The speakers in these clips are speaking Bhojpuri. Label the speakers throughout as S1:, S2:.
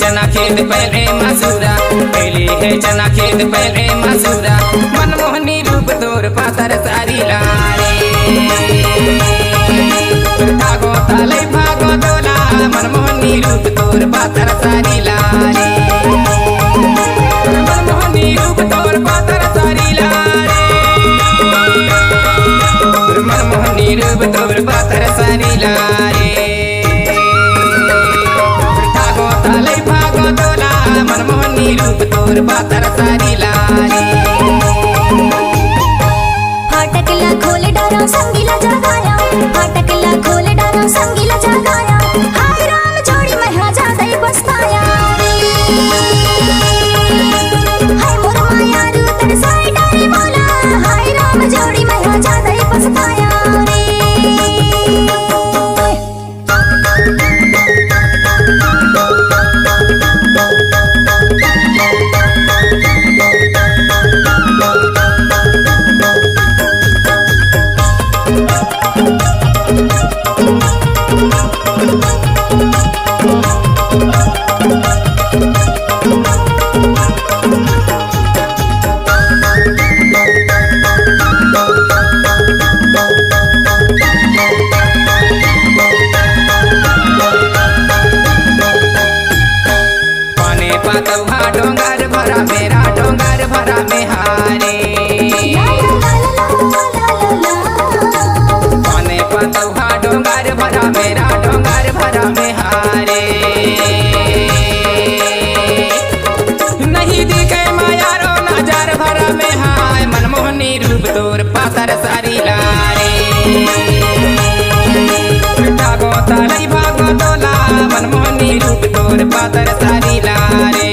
S1: चना खेत पहले मसूरा पहले है चना खेत पहले मसूरा मनमोहनी रूप तोर पातर सारी लारे भागो ताले भागो दोला मनमोहनी रूप तोर पातर सारी लारे मनमोहनी रूप तोर पातर सारी लारे मनमोहनी रूप तोर पातर सारी लारे मनमोहनी रूप तोर पातर सारी लारे
S2: फाटकला खोल डारा संगीला जगाया फाटकला खोल डारा संगीला जगाया हाय राम जोड़ी में हाजा दई बसताया हाय मोर माया रू तर साई डारी बोला हाय राम जोड़ी में हाजा दई बसताया
S1: डोंगर भरा मेरा डोंगर भरा में हारे पाने पतौहा डोंगर भरा मेरा डोंगर भरा में हारे नहीं दिखे माया रो नजर भरा में हाय मनमोहनी रूप तोर पातर सारी लारे भागो ताली भागो तोला मनमोहनी रूप तोर पातर सारी लारे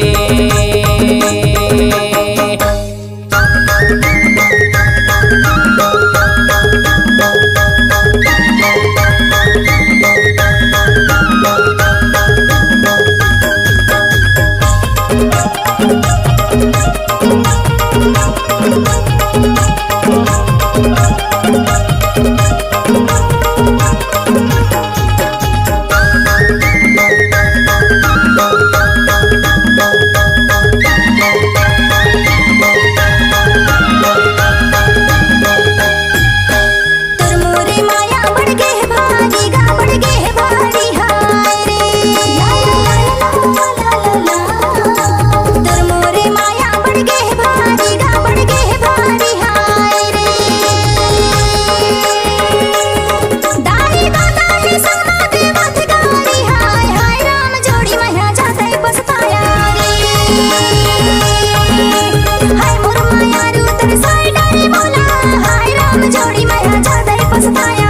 S1: जोड़ी में हाजा दई बसताया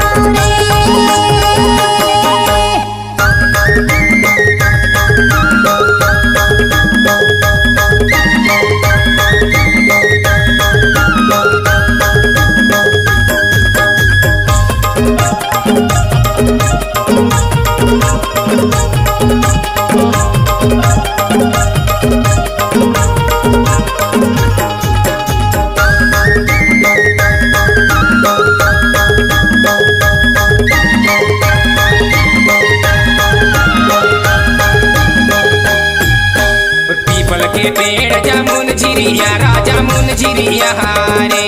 S1: के पेड़ जामुन झिरिया राजा मुन झिरिया हारे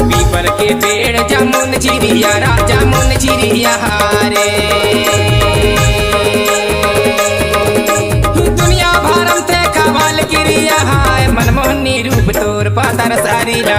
S1: पीपल के पेड़ जामुन झिरिया राजा मुन झिरिया हारे दुनिया भरम ते कवाल गिरिया हाय मनमोहनी रूप तोर पातर सारी ला